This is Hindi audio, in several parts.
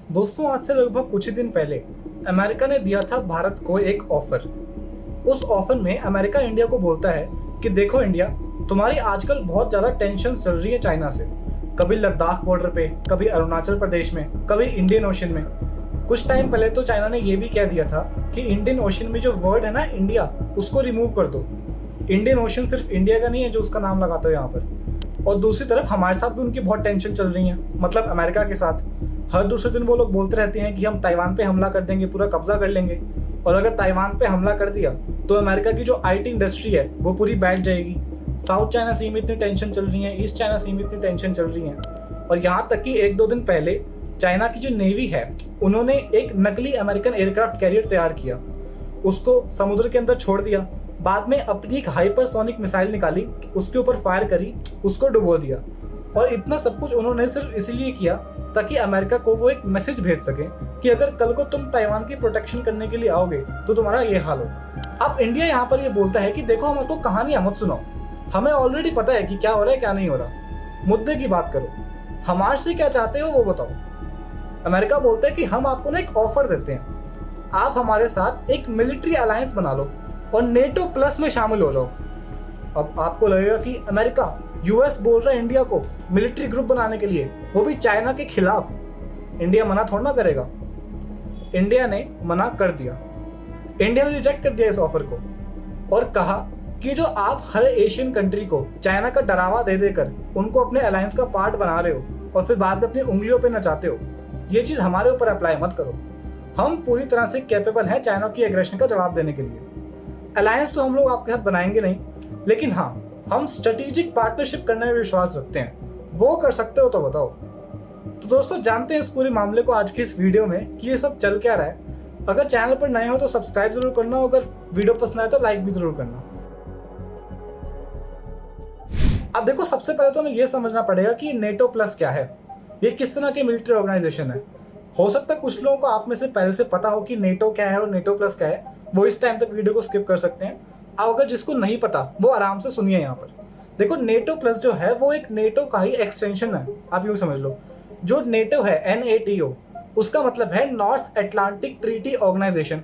दोस्तों, आज से लगभग कुछ ही दिन पहले अमेरिका ने दिया था भारत को एक ऑफर। उस ऑफर में अमेरिका इंडिया को बोलता है कि देखो इंडिया, तुम्हारी आजकल बहुत ज़्यादा टेंशन चल रही है चाइना से। कभी लद्दाख बॉर्डर पे, कभी अरुणाचल प्रदेश में, कभी इंडियन ओशन में। कुछ टाइम पहले तो चाइना ने यह भी कह दिया था कि इंडियन ओशन में जो वर्ड है ना इंडिया, उसको रिमूव कर दो। इंडियन ओशन सिर्फ इंडिया का नहीं है जो उसका नाम लगाते हो यहाँ पर। और दूसरी तरफ हमारे साथ भी उनकी बहुत टेंशन चल रही है, मतलब अमेरिका के साथ। हर दूसरे दिन वो लोग बोलते रहते हैं कि हम ताइवान पे हमला कर देंगे, पूरा कब्जा कर लेंगे। और अगर ताइवान पे हमला कर दिया तो अमेरिका की जो आईटी इंडस्ट्री है वो पूरी बैठ जाएगी। साउथ चाइना सी में इतनी टेंशन चल रही है, ईस्ट चाइना सी में इतनी टेंशन चल रही है। और यहाँ तक कि एक दो दिन पहले चाइना की जो नेवी है उन्होंने एक नकली अमेरिकन एयरक्राफ्ट कैरियर तैयार किया, उसको समुद्र के अंदर छोड़ दिया। बाद में अपनी एक हाइपरसोनिक मिसाइल निकाली, उसके ऊपर फायर करी, उसको डुबो दिया। और इतना सब कुछ उन्होंने सिर्फ इसलिए किया ताकि अमेरिका को वो एक मैसेज भेज सके कि अगर कल को तुम ताइवान की प्रोटेक्शन करने के लिए आओगे तो तुम्हारा ये हाल होगा। अब इंडिया यहाँ पर ये बोलता है कि देखो, हमको कहानियां मत सुनाओ, हमें ऑलरेडी पता है कि क्या हो रहा है क्या नहीं हो रहा। मुद्दे की बात करो, हमारे से क्या चाहते हो वो बताओ। अमेरिका बोलता है कि हम आपको ना एक ऑफर देते हैं, आप हमारे साथ एक मिलिट्री अलायंस बना लो और नेटो प्लस में शामिल हो जाओ। अब आपको लगेगा कि अमेरिका, यूएस बोल रहा है इंडिया को मिलिट्री ग्रुप बनाने के लिए, वो भी चाइना के खिलाफ। इंडिया मना थोड़ा ना करेगा। इंडिया ने मना कर दिया। इंडिया ने रिजेक्ट कर दिया इस ऑफर को और कहा कि जो आप हर एशियन कंट्री को चाइना का डरावा दे देकर उनको अपने अलायंस का पार्ट बना रहे हो और फिर बाद में अपनी उंगलियों पे नचाते हो, ये चीज हमारे ऊपर अप्लाई मत करो। हम पूरी तरह से कैपेबल हैं चाइना की एग्रेशन का जवाब देने के लिए। अलायंस तो हम लोग आपके साथ बनाएंगे नहीं, लेकिन हाँ, हम स्ट्रेटेजिक पार्टनरशिप करने में विश्वास रखते हैं। वो कर सकते हो तो बताओ। तो दोस्तों, जानते हैं इस पूरे मामले को आज की इस वीडियो में कि ये सब चल क्या रहा है। अगर चैनल पर नए हो तो सब्सक्राइब जरूर करना, अगर वीडियो पसंद आए तो लाइक भी जरूर करना। अब देखो, सबसे पहले तो हमें ये समझना पड़ेगा कि नेटो प्लस क्या है, ये किस तरह की मिलिट्री ऑर्गेनाइजेशन है। हो सकता है कुछ लोगों को आप में से पहले से पता हो कि नेटो क्या है और नेटो प्लस क्या है, वो इस टाइम तक वीडियो को स्किप कर सकते हैं। अब अगर जिसको नहीं पता वो आराम से सुनिए। यहाँ पर देखो, नेटो प्लस जो है वो एक नेटो का ही एक्सटेंशन है, आप यूँ समझ लो। जो नेटो है, NATO, उसका मतलब है नॉर्थ अटलांटिक ट्रीटी ऑर्गेनाइजेशन।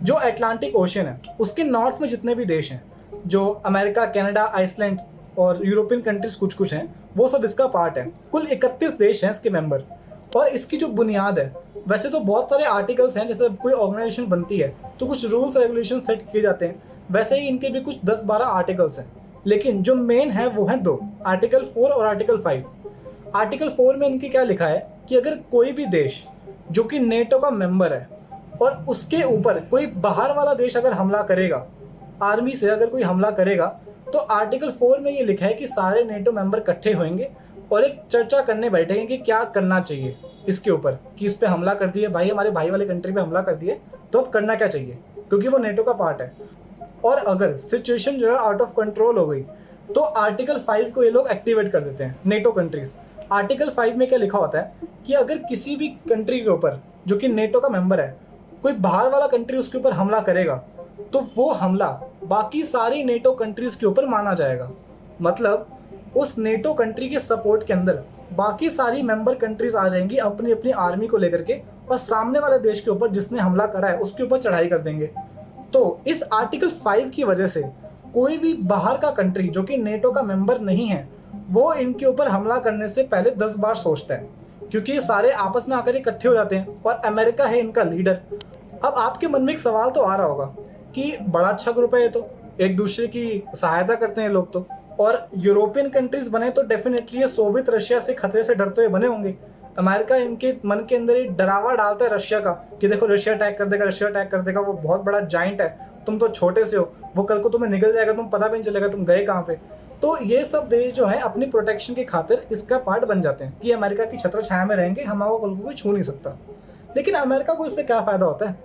जो अटलांटिक ओशन है उसके नॉर्थ में जितने भी देश हैं, जो अमेरिका, कनाडा, आइसलैंड और यूरोपियन कंट्रीज कुछ कुछ हैं, वो सब इसका पार्ट है। कुल 31 देश हैं इसके मेंबर। और इसकी जो बुनियाद है, वैसे तो बहुत सारे आर्टिकल्स हैं। जैसे कोई ऑर्गेनाइजेशन बनती है तो कुछ रूल्स रेगुलेशन सेट किए जाते हैं, वैसे ही इनके भी कुछ 10-12 आर्टिकल्स हैं। लेकिन जो मेन है वो है दो, आर्टिकल 4 और आर्टिकल 5। आर्टिकल 4 में इनकी क्या लिखा है कि अगर कोई भी देश जो कि नेटो का मेंबर है और उसके ऊपर कोई बाहर वाला देश अगर हमला करेगा, आर्मी से अगर कोई हमला करेगा, तो आर्टिकल 4 में ये लिखा है कि सारे नेटो मेंबर इकट्ठे होंगे और एक चर्चा करने बैठेंगे कि क्या करना चाहिए इसके ऊपर, कि इस पे हमला कर दिए भाई, हमारे भाई वाले कंट्री पे हमला कर दिए, तो अब करना क्या चाहिए, क्योंकि वो नेटो का पार्ट है। और अगर सिचुएशन जो है आउट ऑफ कंट्रोल हो गई तो आर्टिकल 5 को ये लोग एक्टिवेट कर देते हैं, नेटो कंट्रीज। आर्टिकल 5 में क्या लिखा होता है कि अगर किसी भी कंट्री के ऊपर जो कि नेटो का मेंबर है, कोई बाहर वाला कंट्री उसके ऊपर हमला करेगा, तो वो हमला बाकी सारी नेटो कंट्रीज के ऊपर माना जाएगा। मतलब उस नेटो कंट्री के सपोर्ट के अंदर बाकी सारी मेंबर कंट्रीज आ जाएंगी अपनी अपनी आर्मी को लेकर के, और सामने वाले देश के ऊपर जिसने हमला करा है उसके ऊपर चढ़ाई कर देंगे। तो इस आर्टिकल 5 की वजह से कोई भी बाहर का कंट्री जो कि नेटो का मेंबर नहीं है, वो इनके ऊपर हमला करने से पहले 10 बार सोचता है, क्योंकि ये सारे आपस में आकर इकट्ठे हो जाते हैं और अमेरिका है इनका लीडर। अब आपके मन में एक सवाल तो आ रहा होगा कि बड़ा अच्छा ग्रुप है ये, तो एक दूसरे की सहायता करते हैं लोग तो, और यूरोपियन कंट्रीज बने तो डेफिनेटली ये सोवियत रशिया से खतरे से डरते हुए बने होंगे। अमेरिका इनके मन के अंदर एक डरावा डालता है रशिया का कि देखो रशिया अटैक कर देगा, रशिया अटैक कर देगा, वो बहुत बड़ा जाइंट है, तुम तो छोटे से हो, वो कल को तुम्हें निकल जाएगा, तुम पता भी नहीं चलेगा तुम गए कहाँ पे। तो ये सब देश जो है अपनी प्रोटेक्शन की खातिर इसका पार्ट बन जाते हैं कि अमेरिका की छत्र छाया में रहेंगे, हमारा कल को कोई छू नहीं सकता। लेकिन अमेरिका को इससे क्या फायदा होता है?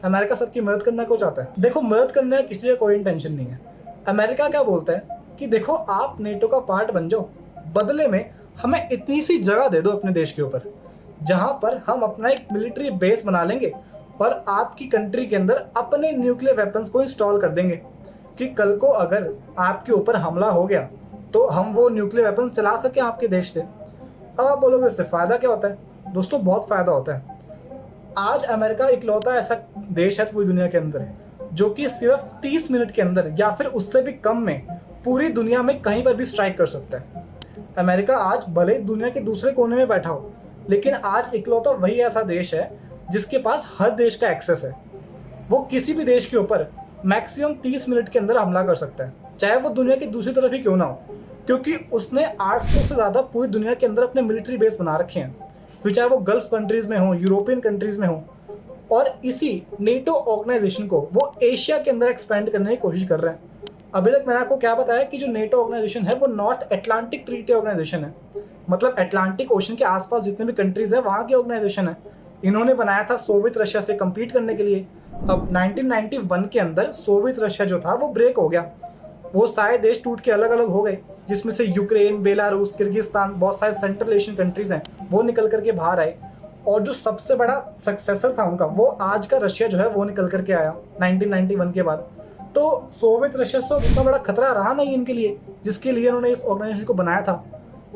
अमेरिका सबकी मदद करना को चाहता है। देखो, मदद करने का किसी का कोई इंटेंशन नहीं है। अमेरिका क्या बोलता है कि देखो, आप नेटो का पार्ट बन जाओ, बदले में हमें इतनी सी जगह दे दो अपने देश के ऊपर जहां पर हम अपना एक मिलिट्री बेस बना लेंगे और आपकी कंट्री के अंदर अपने न्यूक्लियर वेपन्स को इंस्टॉल कर देंगे, कि कल को अगर आपके ऊपर हमला हो गया तो हम वो न्यूक्लियर वेपन्स चला सकें आपके देश से। अब आप बोलोगे इससे फ़ायदा क्या होता है? दोस्तों, बहुत फ़ायदा होता है। आज अमेरिका इकलौता ऐसा देश है पूरी दुनिया के अंदर जो कि सिर्फ 30 मिनट के अंदर या फिर उससे भी कम में पूरी दुनिया में कहीं पर भी स्ट्राइक कर सकता है। अमेरिका आज भले ही दुनिया के दूसरे कोने में बैठा हो, लेकिन आज इकलौता वही ऐसा देश है जिसके पास हर देश का एक्सेस है। वो किसी भी देश के ऊपर मैक्सिमम 30 मिनट के अंदर हमला कर सकता है, चाहे वो दुनिया की दूसरी तरफ ही क्यों ना हो, क्योंकि उसने 800 से ज़्यादा पूरी दुनिया के अंदर अपने मिलिट्री बेस बना रखे हैं, फिर चाहे वो गल्फ कंट्रीज़ में हो, यूरोपियन कंट्रीज़ में हो। और इसी नेटो ऑर्गेनाइजेशन को वो एशिया के अंदर एक्सपेंड करने की कोशिश कर रहे हैं। अभी तक मैंने आपको क्या बताया कि जो नेटो ऑर्गेनाइजेशन है वो नॉर्थ अटलांटिक ट्रीटी ऑर्गेनाइजेशन है, मतलब अटलांटिक ओशन के आसपास जितने भी कंट्रीज है वहाँ की ऑर्गेनाइजेशन है। इन्होंने बनाया था सोवियत रशिया से कम्पीट करने के लिए। अब 1991 के अंदर सोवियत रशिया जो था वो ब्रेक हो गया, वो सारे देश टूट के अलग अलग हो गए, जिसमें से यूक्रेन, बेलारूस, किर्गिस्तान, बहुत सारे सेंट्रल एशियन कंट्रीज हैं वो निकल करके बाहर आए। और जो सबसे बड़ा सक्सेसर था उनका वो आज का रशिया जो है वो निकल करके आया 1991 के बाद। तो सोवियत रशिया से उतना बड़ा खतरा रहा नहीं इनके लिए, जिसके लिए उन्होंने इस ऑर्गेनाइजेशन को बनाया था।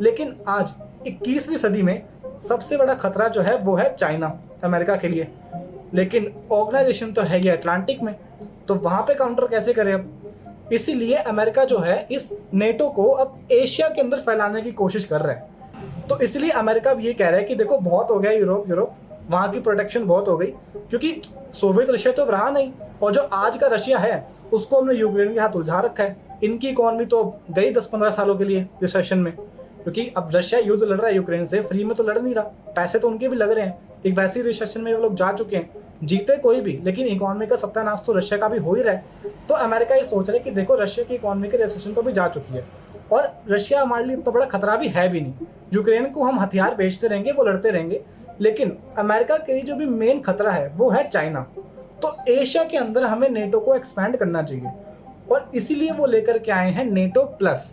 लेकिन आज 21वीं सदी में सबसे बड़ा खतरा जो है वो है चाइना, अमेरिका के लिए। लेकिन ऑर्गेनाइजेशन तो है ये अटलांटिक में, तो वहाँ पे काउंटर कैसे करें अब? इसीलिए अमेरिका जो है इस नेटो को अब एशिया के अंदर फैलाने की कोशिश कर रहा है। तो इसलिए अमेरिका अब ये कह रहा है कि देखो बहुत हो गया यूरोप वहाँ की प्रोटेक्शन बहुत हो गई, क्योंकि सोवियत रशिया तो अब रहा नहीं, और जो आज का रशिया है उसको हमने यूक्रेन के हाथ उलझा रखा है। इनकी इकॉनमी तो गई 10-15 सालों के लिए रिसेशन में, क्योंकि अब रशिया युद्ध लड़ रहा है यूक्रेन से, फ्री में तो लड़ नहीं रहा, पैसे तो उनके भी लग रहे हैं। एक वैसी रिसेशन में वो लोग जा चुके हैं, जीते कोई भी, लेकिन इकॉनमी का सत्यानाश तो रशिया का भी हो ही रहा है। तो अमेरिका ये सोच रहा है कि देखो रशिया की इकॉनमी के रिसेशन तो भी जा चुकी है, और रशिया हमारे लिए इतना बड़ा खतरा भी है भी नहीं। यूक्रेन को हम हथियार बेचते रहेंगे, वो लड़ते रहेंगे, लेकिन अमेरिका के लिए जो भी मेन खतरा है वो है चाइना। तो एशिया के अंदर हमें नेटो को एक्सपैंड करना चाहिए, और इसीलिए वो लेकर के आए हैं NATO plus.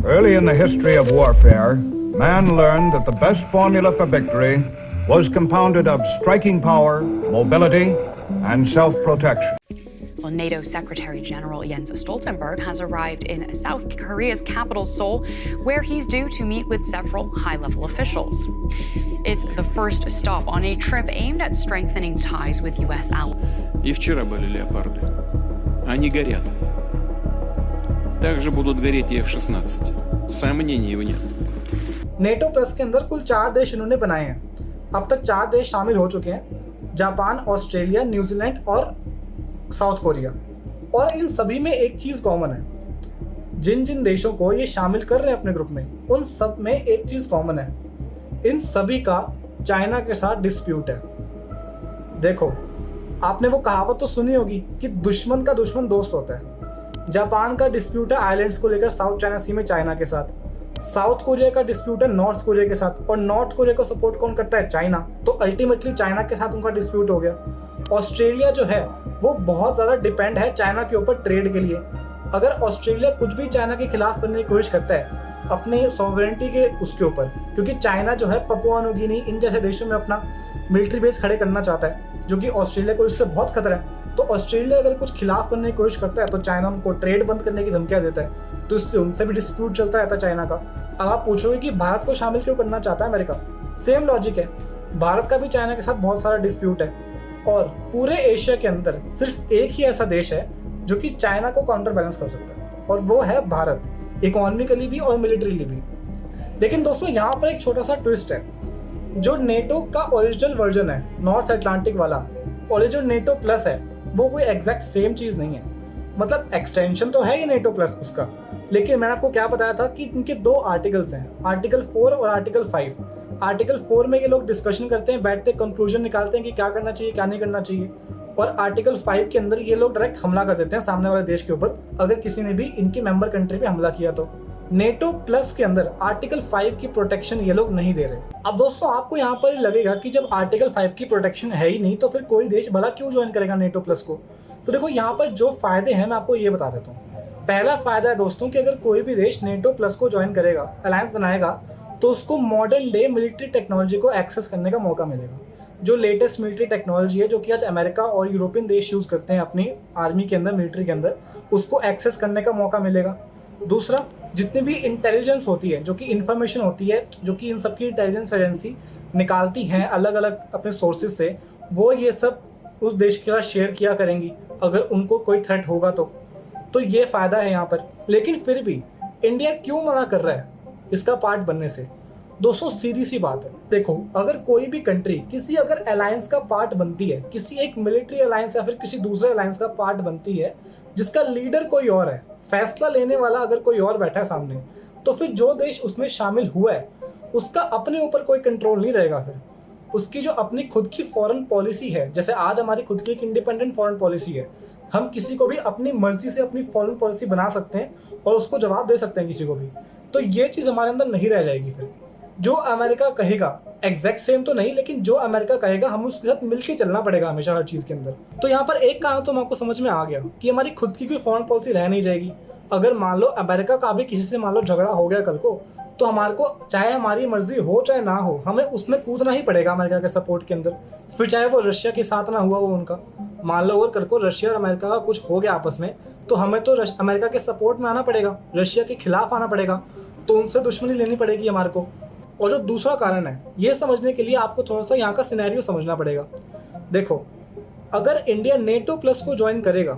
Early in the history of warfare, man learned that the best formula for victory was compounded of striking power, mobility, and self-protection. Well, NATO Secretary General Jens Stoltenberg has arrived in South Korea's capital, Seoul, where he's due to meet with several high-level officials. It's the first stop on a trip aimed at strengthening ties with U.S. allies. И вчера были леопарды. Они горят. Также будут гореть и F-16. Сомнений нет. NATO plus के अंदर कुल 4 देश इन्होंने बनाए हैं। अब तक 4 देश शामिल हो चुके हैं, जापान, ऑस्ट्रेलिया, न्यूजीलैंड और साउथ कोरिया। और इन सभी में एक चीज़ कॉमन है, जिन जिन देशों को ये शामिल कर रहे हैं अपने ग्रुप में, उन सब में एक चीज़ कॉमन है, इन सभी का चाइना के साथ डिस्प्यूट है। देखो, आपने वो कहावत तो सुनी होगी कि दुश्मन का दुश्मन दोस्त होता है। जापान का डिस्प्यूट है आइलैंड्स को लेकर साउथ चाइना सी में चाइना के साथ, साउथ कोरिया का डिस्प्यूट है नॉर्थ कोरिया के साथ, और नॉर्थ कोरिया को सपोर्ट कौन करता है? चाइना। तो अल्टीमेटली चाइना के साथ उनका डिस्प्यूट हो गया। ऑस्ट्रेलिया जो है वो बहुत ज़्यादा डिपेंड है चाइना के ऊपर ट्रेड के लिए। अगर ऑस्ट्रेलिया कुछ भी चाइना के खिलाफ करने की कोशिश करता है अपने सॉवरेनिटी के उसके ऊपर, क्योंकि चाइना जो है पपुआ न्यू गिनी इन जैसे देशों में अपना मिलिट्री बेस खड़े करना चाहता है, जो कि ऑस्ट्रेलिया को इससे बहुत खतरा है। तो ऑस्ट्रेलिया अगर कुछ खिलाफ करने की कोशिश करता है तो चाइना उनको ट्रेड बंद करने की धमकियाँ देता है, तो इसलिए उनसे भी डिस्प्यूट चलता रहता है चाइना का। अब आप पूछोगे कि भारत को शामिल क्यों करना चाहता है अमेरिका? सेम लॉजिक है, भारत का भी चाइना के साथ बहुत सारा डिस्प्यूट है, और पूरे एशिया के अंदर सिर्फ एक ही ऐसा देश है जो कि चाइना को काउंटर बैलेंस कर सकता है, और वो है भारत, इकोनॉमिकली भी और मिलिट्रीली भी। लेकिन दोस्तों यहाँ पर एक छोटा सा ट्विस्ट है, जो नेटो का ओरिजिनल वर्जन है नॉर्थ अटलांटिक वाला, और ये जो नेटो प्लस है वो कोई एग्जैक्ट सेम चीज़ नहीं है। मतलब एक्सटेंशन तो है ये नेटो प्लस उसका, लेकिन मैंने आपको क्या बताया था कि इनके 2 आर्टिकल्स हैं, आर्टिकल 4 और आर्टिकल 5। आर्टिकल 4 में ये लोग डिस्कशन करते हैं, बैठते कंक्लूजन निकालते हैं कि क्या करना चाहिए क्या नहीं करना चाहिए, और आर्टिकल 5 के अंदर ये लोग डायरेक्ट हमला कर देते हैं सामने वाले देश के ऊपर, अगर किसी ने भी इनकी मेंबर कंट्री पे हमला किया तो। नेटो प्लस के अंदर आर्टिकल 5 की प्रोटेक्शन ये लोग नहीं दे रहे। अब दोस्तों आपको यहाँ पर लगेगा कि जब आर्टिकल 5 की प्रोटेक्शन है ही नहीं तो फिर कोई देश भला क्यों ज्वाइन करेगा नेटो प्लस को? तो देखो यहाँ पर जो फायदे हैं मैं आपको ये बता देता हूँ। पहला फायदा है दोस्तों कि अगर कोई भी देश नेटो प्लस को ज्वाइन करेगा, अलायंस बनाएगा, तो उसको मॉडर्न डे मिलिट्री टेक्नोलॉजी को एक्सेस करने का मौका मिलेगा। जो लेटेस्ट मिलिट्री टेक्नोलॉजी है जो कि आज अमेरिका और यूरोपियन देश यूज़ करते हैं अपनी आर्मी के अंदर, मिलिट्री के अंदर, उसको एक्सेस करने का मौका मिलेगा। दूसरा, जितनी भी इंटेलिजेंस होती है, जो कि इंफॉर्मेशन होती है, जो कि इन सबकी इंटेलिजेंस एजेंसी निकालती हैं अलग अलग अपने सोर्सेज से, वो ये सब उस देश के साथ शेयर किया करेंगी अगर उनको कोई थ्रेट होगा तो ये फ़ायदा है यहाँ पर। लेकिन फिर भी इंडिया क्यों मना कर रहा है इसका पार्ट बनने से? दोस्तों सीधी सी बात है, देखो अगर कोई भी कंट्री किसी अगर अलायंस का पार्ट बनती है, किसी एक मिलिट्री अलायंस या फिर किसी दूसरे अलायंस का पार्ट बनती है जिसका लीडर कोई और है, फैसला लेने वाला अगर कोई और बैठा है सामने, तो फिर जो देश उसमें शामिल हुआ है उसका अपने ऊपर कोई कंट्रोल नहीं रहेगा। फिर उसकी जो अपनी खुद की फॉरेन पॉलिसी है, जैसे आज हमारी खुद की एक इंडिपेंडेंट फॉरेन पॉलिसी है, हम किसी को भी अपनी मर्जी से अपनी फॉरेन पॉलिसी बना सकते हैं और उसको जवाब दे सकते हैं किसी को भी, तो ये चीज़ हमारे अंदर नहीं रह जाएगी। फिर जो अमेरिका कहेगा, एग्जैक्ट सेम तो नहीं, लेकिन जो अमेरिका कहेगा हमें उसके साथ मिलकर चलना पड़ेगा हमेशा हर चीज़ के अंदर। तो यहाँ पर एक कारण तो हमको समझ में आ गया कि हमारी खुद की कोई फॉरेन पॉलिसी रह नहीं जाएगी। अगर मान लो अमेरिका का भी किसी से मान लो झगड़ा हो गया कल को, तो हमारे को चाहे हमारी मर्जी हो चाहे ना हो, हमें उसमें कूदना ही पड़ेगा अमेरिका के सपोर्ट के अंदर। फिर चाहे वो रशिया के साथ ना हुआ वो उनका, मान लो और कल को रशिया और अमेरिका का कुछ हो गया आपस में, तो हमें तो अमेरिका के सपोर्ट में आना पड़ेगा, रशिया के खिलाफ आना पड़ेगा, तो उनसे दुश्मनी लेनी पड़ेगी हमारे को। और जो दूसरा कारण है, ये समझने के लिए आपको थोड़ा सा यहाँ का सिनेरियो समझना पड़ेगा। देखो अगर इंडिया नेटो प्लस को ज्वाइन करेगा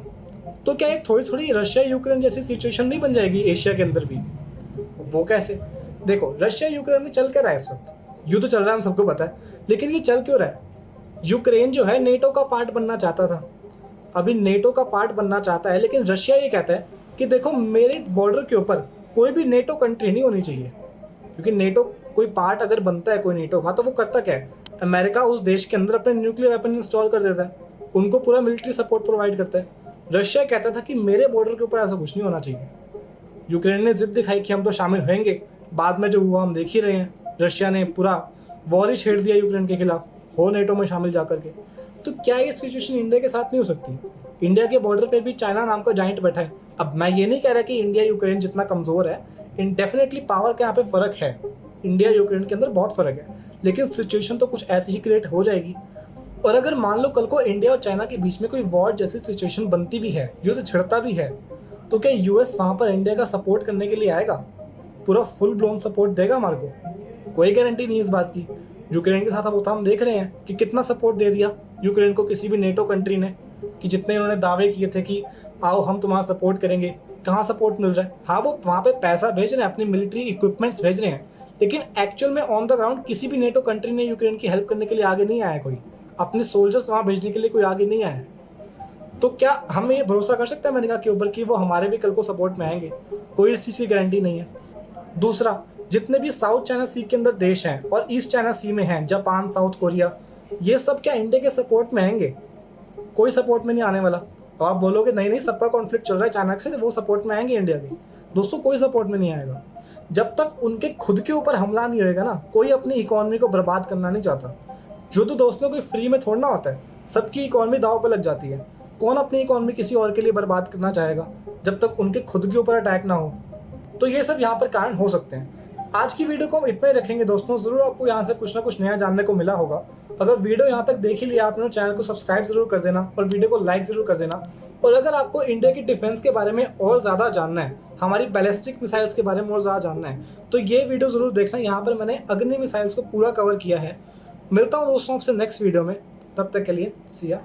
तो क्या एक थोड़ी थोड़ी रशिया यूक्रेन जैसी सिचुएशन नहीं बन जाएगी एशिया के अंदर भी? वो कैसे? देखो रशिया यूक्रेन में चल क्या रहा है इस वक्त, युद्ध चल रहा है, हम सबको पता है, लेकिन ये चल क्यों रहा है? यूक्रेन जो है नेटो का पार्ट बनना चाहता था, अभी नेटो का पार्ट बनना चाहता है, लेकिन रशिया ये कहता है कि देखो मेरे बॉर्डर के ऊपर कोई भी नेटो कंट्री नहीं होनी चाहिए, क्योंकि नेटो कोई पार्ट अगर बनता है कोई नेटो का, तो वो करता क्या है, अमेरिका उस देश के अंदर अपने न्यूक्लियर वेपन इंस्टॉल कर देता है, उनको पूरा मिलिट्री सपोर्ट प्रोवाइड करता है। रशिया कहता था कि मेरे बॉर्डर के ऊपर ऐसा कुछ नहीं होना चाहिए। यूक्रेन ने जिद दिखाई कि हम तो शामिल होंगे, बाद में जो हुआ हम देख ही रहे हैं, रशिया ने पूरा वॉर ही छेड़ दिया यूक्रेन के खिलाफ, हो नेटो में शामिल जा करके। तो क्या ये सिचुएशन इंडिया के साथ नहीं हो सकती? इंडिया के बॉर्डर पे भी चाइना नाम का जाइंट बैठा है। अब मैं ये नहीं कह रहा कि इंडिया यूक्रेन जितना कमज़ोर है, डेफिनेटली पावर का यहाँ पे फ़र्क है, इंडिया यूक्रेन के अंदर बहुत फ़र्क है, लेकिन सिचुएशन तो कुछ ऐसी ही क्रिएट हो जाएगी। और अगर मान लो कल को इंडिया और चाइना के बीच में कोई वॉर जैसी सिचुएशन बनती भी है, युद्ध छिड़ता भी है, तो क्या यूएस वहाँ पर इंडिया का सपोर्ट करने के लिए आएगा? पूरा फुल ब्लोन सपोर्ट देगा हमारे को? कोई गारंटी नहीं इस बात की। यूक्रेन के साथ अब हम देख रहे हैं कि कितना सपोर्ट दे दिया यूक्रेन को किसी भी नेटो कंट्री ने, कि जितने इन्होंने दावे किए थे कि आओ हम तुम्हारा सपोर्ट करेंगे, कहाँ सपोर्ट मिल रहा है? हाँ वो वहाँ पे पैसा भेज रहे हैं, अपनी मिलिट्री इक्विपमेंट्स भेज रहे हैं, लेकिन एक्चुअल में ऑन द ग्राउंड किसी भी नेटो कंट्री ने यूक्रेन की हेल्प करने के लिए आगे नहीं आया, कोई अपने सोल्जर्स वहाँ भेजने के लिए कोई आगे नहीं आया। तो क्या हम ये भरोसा कर सकते हैं अमेरिका के ऊपर कि वो हमारे भी कल को सपोर्ट में आएंगे? कोई इस चीज़ की गारंटी नहीं है। दूसरा, जितने भी साउथ चाइना सी के अंदर देश हैं और ईस्ट चाइना सी में हैं, जापान, साउथ कोरिया, ये सब क्या इंडिया के सपोर्ट में आएंगे? कोई सपोर्ट में नहीं आने वाला। और आप बोलोगे नहीं नहीं सबका कॉन्फ्लिक्ट चल रहा है अचानक से, वो सपोर्ट में आएंगे इंडिया के? दोस्तों कोई सपोर्ट में नहीं आएगा। जब तक उनके खुद के ऊपर हमला नहीं होएगा ना, कोई अपनी इकोनॉमी को बर्बाद करना नहीं चाहता। युद्ध दोस्तों कोई फ्री में थोड़ा ना होता है, सबकी इकोनॉमी दाव पर लग जाती है। कौन अपनी इकोनॉमी किसी और के लिए बर्बाद करना चाहेगा जब तक उनके खुद के ऊपर अटैक ना हो? तो ये सब यहाँ पर कारण हो सकते हैं। आज की वीडियो को हम इतना ही रखेंगे दोस्तों, ज़रूर आपको यहाँ से कुछ ना कुछ नया जानने को मिला होगा। अगर वीडियो यहाँ तक देख ही लिया आपने, चैनल को सब्सक्राइब जरूर कर देना और वीडियो को लाइक ज़रूर कर देना। और अगर आपको इंडिया की डिफेंस के बारे में और ज़्यादा जानना है, हमारी बैलिस्टिक मिसाइल्स के बारे में और ज़्यादा जानना है, तो ये वीडियो ज़रूर देखना। यहाँ पर मैंने अग्नि मिसाइल्स को पूरा कवर किया है। मिलता हूँ दोस्तों आपसे नेक्स्ट वीडियो में, तब तक के लिए सी या।